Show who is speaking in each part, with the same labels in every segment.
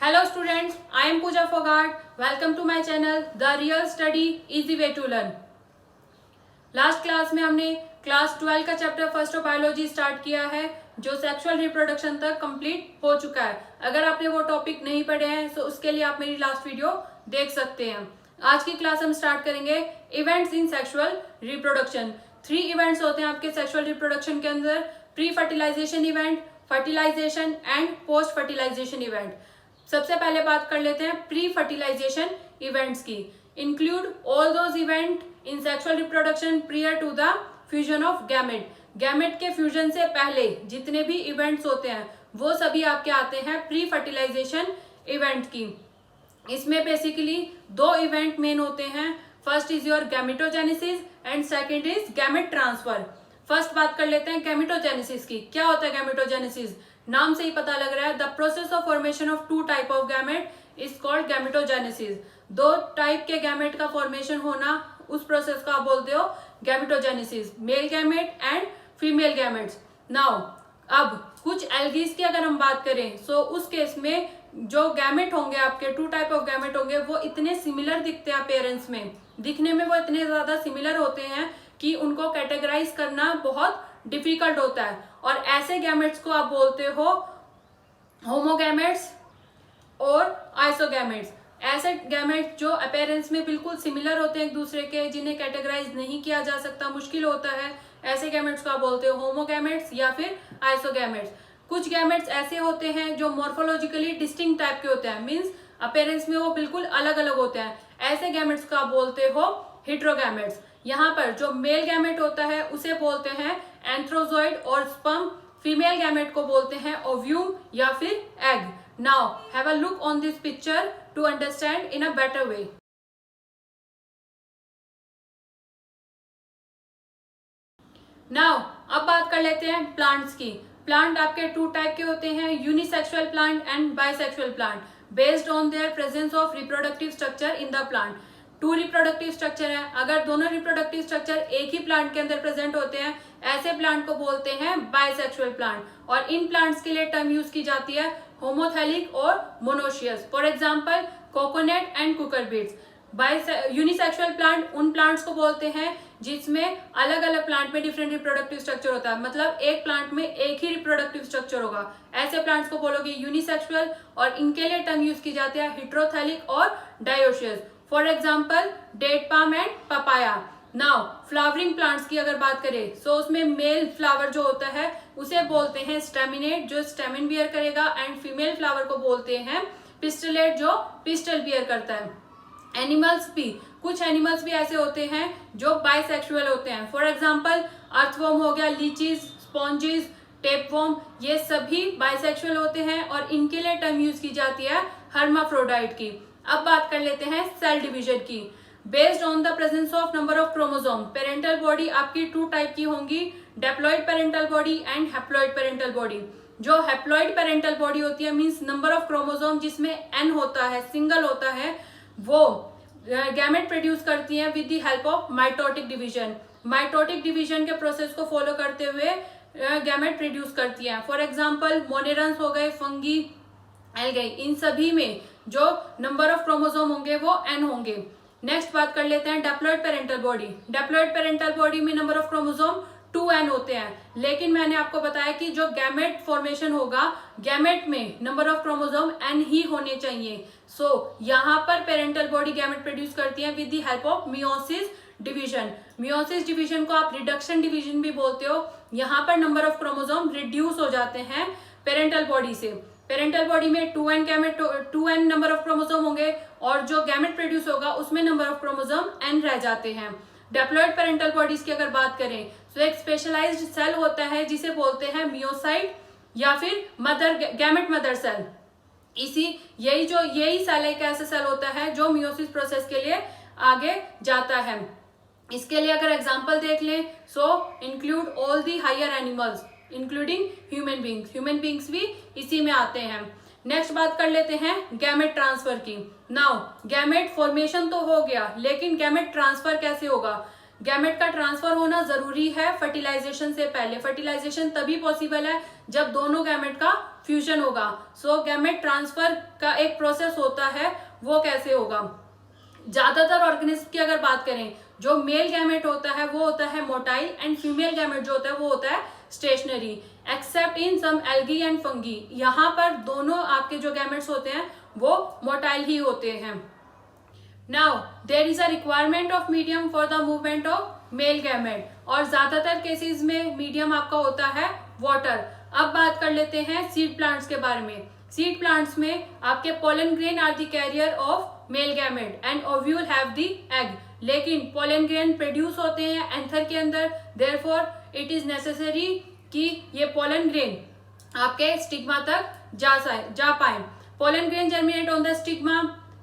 Speaker 1: Hello students, I am Pooja Fogart. Welcome to my channel The Real Study Easy Way to Learn. Last class में हमने class 12 का chapter first of biology start किया है जो sexual reproduction तक complete हो चुका है। अगर आपने वो टॉपिक नहीं पढ़े हैं तो उसके लिए आप मेरी लास्ट वीडियो देख सकते हैं। आज की क्लास हम स्टार्ट करेंगे events in sexual reproduction. 3 events होते हैं आपके सेक्सुअल रिप्रोडक्शन के अंदर, pre fertilisation event, fertilisation and post fertilisation event. सबसे पहले बात कर लेते हैं प्री फर्टिलाइजेशन इवेंट्स की। Include all those event in sexual reproduction prior to the fusion of gamete. Gamete के फ्यूजन से पहले जितने भी इवेंट्स होते हैं वो सभी आपके आते हैं प्री फर्टिलाइजेशन इवेंट की। इसमें बेसिकली 2 इवेंट मेन होते हैं। First is your gametogenesis and second is gamete transfer. First बात कर लेते हैं गैमेटोजेनेसिस की। क्या होता है गैमेटोजेनेसिस? नाम से ही पता लग रहा है, the process of formation of 2 type of gamete is called gametogenesis. 2 type के गैमेट का फॉर्मेशन होना, उस प्रोसेस को आप बोलते हो gametogenesis, mail gamete and female gametes. Now अब कुछ एल्गीज की अगर हम बात करें तो उस केस में जो गैमेट होंगे आपके 2 टाइप ऑफ गैमेट होंगे वो इतने सिमिलर दिखते हैं अपेयरेंस में, दिखने में वो इतने ज्यादा सिमिलर होते हैं कि उनको कैटेगराइज करना बहुत डिफिकल्ट होता है। और ऐसे गैमेट्स को आप बोलते हो होमोगैमेट्स और आइसोगैमेट्स। ऐसे गैमेट्स जो अपेयरेंस में बिल्कुल सिमिलर होते हैं एक दूसरे के, जिन्हें कैटेगराइज नहीं किया जा सकता, मुश्किल होता है, ऐसे गैमेट्स को आप बोलते हो होमोगैमेट्स या फिर आइसोगैमेट्स। कुछ गैमेट्स ऐसे होते हैं जो मॉर्फोलॉजिकली डिस्टिंक्ट टाइप के होते हैं, मींस अपेयरेंस में वो बिल्कुल अलग अलग होते हैं, ऐसे गैमेट्स को आप बोलते हो हेटेरोगैमेट्स। यहाँ पर जो मेल गैमेट होता है उसे बोलते हैं एंथ्रोजॉइड और स्पर्म, फीमेल गैमेट को बोलते हैं ओव्यूम या फिर egg. Now have a look on this picture to understand in a better way. Now अब बात कर लेते हैं प्लांट्स की। प्लांट आपके 2 टाइप के होते हैं, unisexual plant and bisexual plant, based on their presence of reproductive structure in the plant. 2 reproductive structure है, अगर दोनों रिप्रोडक्टिव स्ट्रक्चर एक ही प्लांट के अंदर प्रेजेंट होते हैं ऐसे प्लांट को बोलते हैं बाइसेक्सुअल प्लांट। और इन प्लांट्स के लिए टर्म यूज की जाती है होमोथैलिक और monoecious. For example coconut and cucurbits. Unisexual plant उन प्लांट्स को बोलते हैं जिसमें अलग अलग प्लांट में डिफरेंट रिप्रोडक्टिव स्ट्रक्चर होता है, मतलब एक प्लांट में एक ही रिप्रोडक्टिव स्ट्रक्चर होगा, ऐसे प्लांट्स को बोलोगे यूनिसेक्सुअल। और इनके लिए टर्म यूज की जाती है हेटेरोथैलिक और dioecious. For example date palm and papaya. Now flowering plants की अगर बात करें तो उसमें मेल फ्लावर जो होता है उसे बोलते हैं स्टेमिनेट, जो स्टेमिन बियर करेगा, एंड फीमेल फ्लावर को बोलते हैं पिस्टलेट, जो पिस्टल बियर करता है। एनिमल्स भी, कुछ एनिमल्स भी ऐसे होते हैं जो बाइसेक्सुअल होते हैं। फॉर एग्जाम्पल अर्थवर्म हो गया, लीचीज, स्पॉन्जेस, टेपवर्म, ये सभी बाइसेक्सुअल होते हैं और इनके लिए टर्म यूज की जाती है हर्माफ्रोडाइट की। अब बात कर लेते हैं सेल डिवीजन की। Based on the presence of number of chromosome, parental body आपकी 2 टाइप की होंगी, diploid parental body and haploid parental body. जो हैप्लॉइड पेरेंटल बॉडी होती है मींस नंबर ऑफ क्रोमोसोम जिसमें n होता है, सिंगल होता है, वो गैमेट प्रोड्यूस करती है with the help of mitotic division. Mitotic division के प्रोसेस को फॉलो करते हुए गैमेट प्रोड्यूस करती है। फॉर एग्जाम्पल मोनेरन्स हो गए, फंगी, एल्गाई, इन सभी में जो नंबर ऑफ क्रोमोसोम होंगे वो n होंगे। नेक्स्ट बात कर लेते हैं diploid parental body. Diploid parental body में नंबर ऑफ क्रोमोसोम 2n होते हैं, लेकिन मैंने आपको बताया कि जो गैमेट फॉर्मेशन होगा, गैमेट में नंबर ऑफ क्रोमोसोम n ही होने चाहिए। सो यहाँ पर पेरेंटल बॉडी गैमेट प्रोड्यूस करती है with the help of meiosis division. Meiosis division को आप रिडक्शन डिवीजन भी बोलते हो। यहाँ पर नंबर ऑफ क्रोमोसोम रिड्यूस हो जाते हैं पेरेंटल बॉडी से। पेरेंटल बॉडी में 2n नंबर ऑफ क्रोमोसोम होंगे और जो गैमेट प्रोड्यूस होगा उसमें नंबर ऑफ क्रोमोसोम n रह जाते हैं। डेप्लॉइड पेरेंटल बॉडीज की अगर बात करें तो एक स्पेशलाइज्ड सेल होता है जिसे बोलते हैं मियोसाइट या फिर मदर, गैमेट मदर सेल। यही सेल एक ऐसा सेल होता है जो मियोसिस प्रोसेस के लिए आगे जाता है। इसके लिए अगर एग्जांपल देख लें so include all the higher animals including human beings. Human beings भी इसी में आते हैं। नेक्स्ट बात कर लेते हैं गैमेट ट्रांसफर की। नाउ गैमेट फॉर्मेशन तो हो गया, लेकिन गैमेट ट्रांसफर कैसे होगा? गैमेट का ट्रांसफर होना जरूरी है फर्टिलाइजेशन से पहले। फर्टिलाइजेशन तभी पॉसिबल है जब दोनों गैमेट का फ्यूजन होगा। सो गैमेट ट्रांसफर का एक प्रोसेस होता है, वो कैसे होगा? ज्यादातर ऑर्गेनिज्म की अगर बात करें, जो मेल गैमेट होता है वो होता है मोटाइल, एंड फीमेल गैमेट जो होता है वो होता है stationary, except in some algae and fungi. यहाँ पर दोनों आपके जो गैमेट्स होते हैं वो मोटाइल ही होते हैं। Now there is a requirement of medium for the movement of male gamete, और ज्यादातर केसेस में मीडियम आपका होता है वाटर। अब बात कर लेते हैं सीड प्लांट्स के बारे में। सीड प्लांट्स में आपके pollen grain are the carrier of male gamete and ovule have the egg, लेकिन पोलन ग्रेन प्रोड्यूस होते हैं एंथर के अंदर, देयरफॉर इट इज नेसेसरी कि ये पोलन ग्रेन आपके स्टिग्मा तक जा पाए। Pollen grain germinate on the stigma,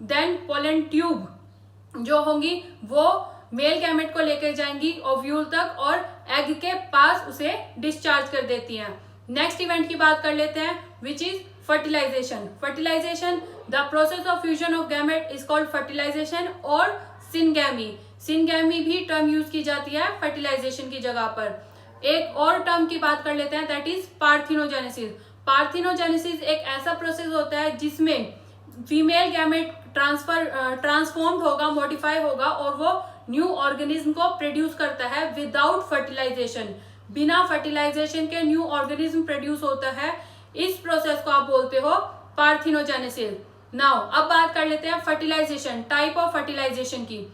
Speaker 1: then pollen tube जो होंगी वो मेल गैमेट को लेकर जाएंगी ओव्यूल तक और एग के पास उसे डिस्चार्ज कर देती हैं। नेक्स्ट इवेंट की बात कर लेते हैं which is fertilisation. Fertilisation, the process of fusion of gamete is called fertilisation और सिनगैमी। सिनगैमी भी टर्म यूज की जाती है फर्टिलाइजेशन की जगह पर। एक और टर्म की बात कर लेते हैं, दैट इज पार्थिनोजेनेसिस। पार्थिनोजेनेसिस एक ऐसा प्रोसेस होता है जिसमें फीमेल गैमेट ट्रांसफॉर्म्ड होगा, मॉडिफाई होगा और वो न्यू ऑर्गेनिज्म को प्रोड्यूस करता है विदाउट फर्टिलाइजेशन। बिना फर्टिलाइजेशन के न्यू ऑर्गेनिज्म प्रोड्यूस होता है। इस प्रोसेस को आप बोलते हो पार्थिनोजेनेसिस। नाउ अब बात कर लेते हैं फर्टिलाइजेशन, टाइप ऑफ फर्टिलाइजेशन की।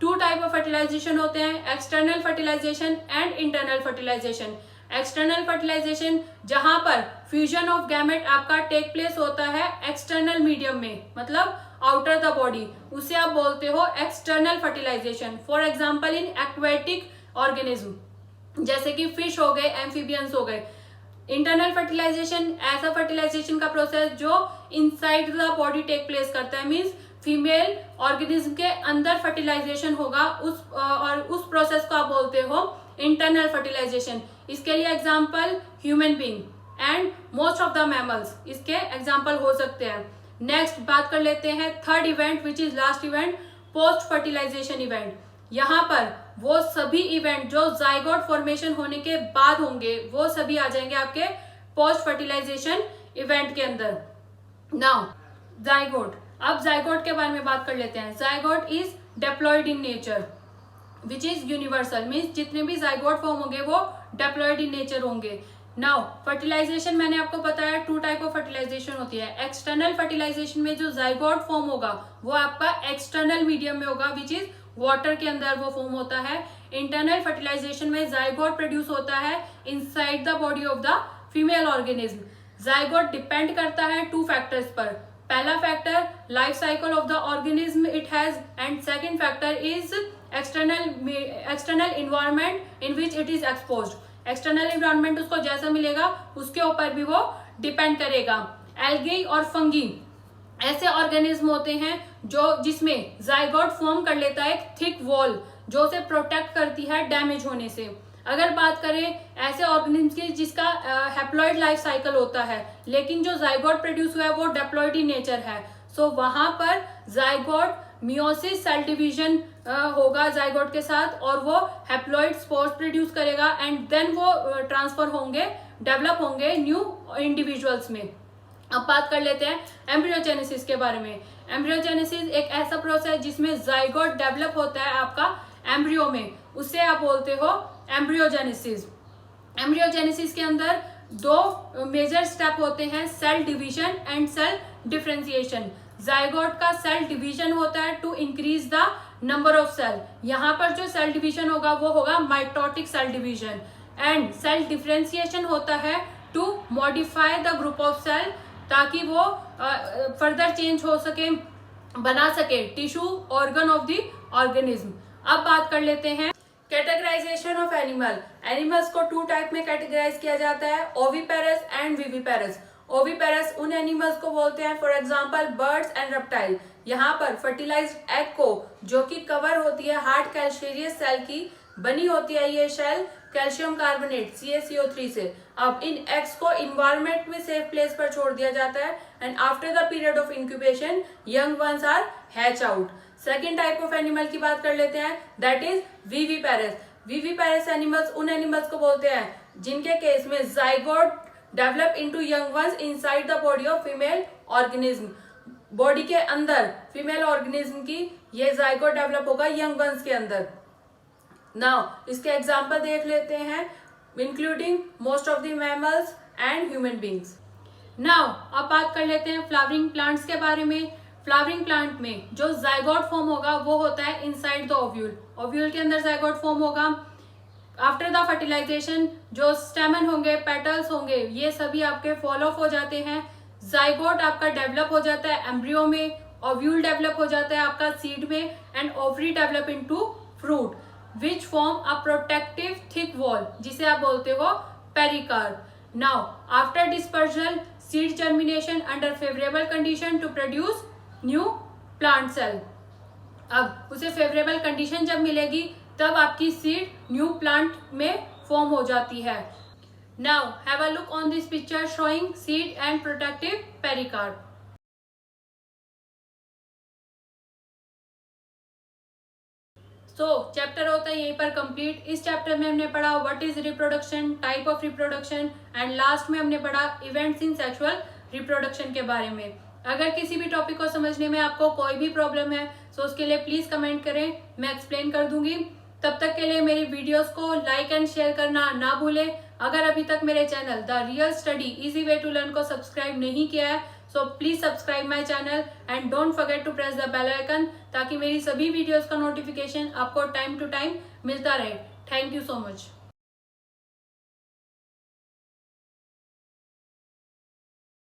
Speaker 1: टू टाइप ऑफ फर्टिलाइजेशन होते हैं, external fertilisation and internal fertilisation. External fertilisation जहां पर फ्यूजन ऑफ गैमेट आपका टेक प्लेस होता है एक्सटर्नल मीडियम में, मतलब आउटर द बॉडी, उसे आप बोलते हो external fertilisation. For example in aquatic organism, जैसे कि फिश हो गए, एम्फीबियंस हो गए। इंटरनल फर्टिलाइजेशन ऐसा फर्टिलाइजेशन का प्रोसेस जो inside the body take place करता है, मीन्स फीमेल ऑर्गेनिज्म के अंदर फर्टिलाइजेशन होगा, और उस प्रोसेस को आप बोलते हो इंटरनल फर्टिलाइजेशन। इसके लिए example human being and most of the mammals इसके एग्जाम्पल हो सकते हैं। नेक्स्ट बात कर लेते हैं third event which is last event, post fertilisation event. यहाँ पर वो सभी इवेंट जो जाइगोट फॉर्मेशन होने के बाद होंगे वो सभी आ जाएंगे आपके पोस्ट फर्टिलाइजेशन इवेंट के अंदर। नाउ जाइगोट, अब जाइगोट के बारे में बात कर लेते हैं। Zygote is diploid in nature which is universal, means जितने भी जाइगोट फॉर्म होंगे वो डिप्लॉयड इन नेचर होंगे। नाउ फर्टिलाइजेशन मैंने आपको बताया टू टाइप ऑफ फर्टिलाइजेशन होती है। एक्सटर्नल फर्टिलाइजेशन में जो जाइगोट फॉर्म होगा वो आपका एक्सटर्नल मीडियम में होगा विच इज वाटर के अंदर वो फॉर्म होता है। इंटरनल फर्टिलाइजेशन में जाइगोट प्रोड्यूस होता है inside the body of the female organism. Zygote depend करता है टू फैक्टर्स पर। पहला factor life cycle of the organism it has, and second factor is external environment in which it is exposed. External environment उसको जैसा मिलेगा उसके ऊपर भी वो डिपेंड करेगा। एल्गी और फंगी ऐसे ऑर्गेनिज्म होते हैं जिसमें जाइगोट फॉर्म कर लेता है एक थिक वॉल जो उसे प्रोटेक्ट करती है डैमेज होने से। अगर बात करें ऐसे ऑर्गेनिज्म की जिसका हैप्लॉइड लाइफ साइकिल होता है लेकिन जो जाइगोट प्रोड्यूस हुआ है वो डिप्लॉयड इन नेचर है, सो वहां पर जाइगोट मियोसिस सेल डिवीजन होगा जाइगोट के साथ और वो हैप्लॉइड स्पोर्स प्रोड्यूस करेगा एंड देन वो ट्रांसफर होंगे, डेवलप होंगे न्यू इंडिविजुअल्स में। अब बात कर लेते हैं एम्ब्रियोजेनेसिस के बारे में। एम्ब्रियोजेनेसिस एक ऐसा प्रोसेस जिसमें जाइगोट डेवलप होता है आपका एम्ब्रियो में, उसे आप बोलते हो एम्ब्रियोजेनेसिस। एम्ब्रियोजेनेसिस के अंदर दो मेजर स्टेप होते हैं, cell division and cell differentiation. Zygote का सेल डिवीजन होता है to increase the number of cell. यहाँ पर जो सेल डिवीजन होगा वो होगा mitotic cell division, and cell differentiation होता है to modify the group of cell ताकि वो फर्दर चेंज हो सके, बना सके tissue organ of the organism. अब बात कर लेते हैं कैटेगराइजेशन ऑफ एनिमल्स को टू टाइप में कैटेगराइज किया जाता है, ओविपेरस एंड विविपेरस। ओविपेरस उन एनिमल्स को बोलते हैं for example birds and reptile. यहाँ पर फर्टिलाइज्ड एग को जो कि कवर होती है हार्ड कैल्शियस सेल की बनी होती है ये शेल कैल्शियम कार्बोनेट CaCO3 से। अब इन एग्स को इन्वायरमेंट में सेफ प्लेस पर छोड़ दिया जाता है and after the period of incubation young ones are hatch out. Second type of animal की बात कर लेते हैं, that is viviparous. Viviparous animals उन एनिमल्स को बोलते हैं जिनके केस में zygote develop into young ones inside the body of female organism. Body के अंदर फीमेल ऑर्गेनिज्म की ये जाइगोट डेवलप होगा यंग वंस के अंदर। नाउ इसके एग्जांपल देख लेते हैं, including most of the mammals and human beings. Now अब बात कर लेते हैं फ्लावरिंग प्लांट्स के बारे में। फ्लावरिंग प्लांट में जो जाइगोट फॉर्म होगा वो होता है इनसाइड द ओव्यूल। ओव्यूल के अंदर जाइगोट फॉर्म होगा। आफ्टर द फर्टिलाइजेशन जो स्टेमन होंगे, पेटल्स होंगे, ये सभी आपके फॉल ऑफ हो जाते हैं। जाइगोट आपका डेवलप हो जाता है एम्ब्रियो में, ओव्यूल डेवलप हो जाता है आपका सीड में, and ovary develop into fruit which form a protective thick wall, जिसे आप बोलते हो pericarp. Now after dispersal seed germination under favourable condition to produce new plant cell. अब उसे फेवरेबल कंडीशन जब मिलेगी तब आपकी सीड न्यू प्लांट में फॉर्म हो जाती है। Now have a look on this picture showing seed and protective pericarp. So chapter होता है यहीं पर कंप्लीट। इस चैप्टर में हमने पढ़ा what is reproduction, type of reproduction, and last में हमने पढ़ा इवेंट्स इन सेक्सुअल रिप्रोडक्शन के बारे में। अगर किसी भी टॉपिक को समझने में आपको कोई भी प्रॉब्लम है तो उसके लिए प्लीज कमेंट करें, मैं एक्सप्लेन कर दूंगी। तब तक के लिए मेरी वीडियोस को लाइक एंड शेयर करना ना भूलें। अगर अभी तक मेरे channel the real study easy way to learn को सब्सक्राइब नहीं किया है so please subscribe my channel and don't forget to press the bell icon, ताकि मेरी सभी वीडियोस का नोटिफिकेशन आपको टाइम टू टाइम मिलता रहे। Thank you so much.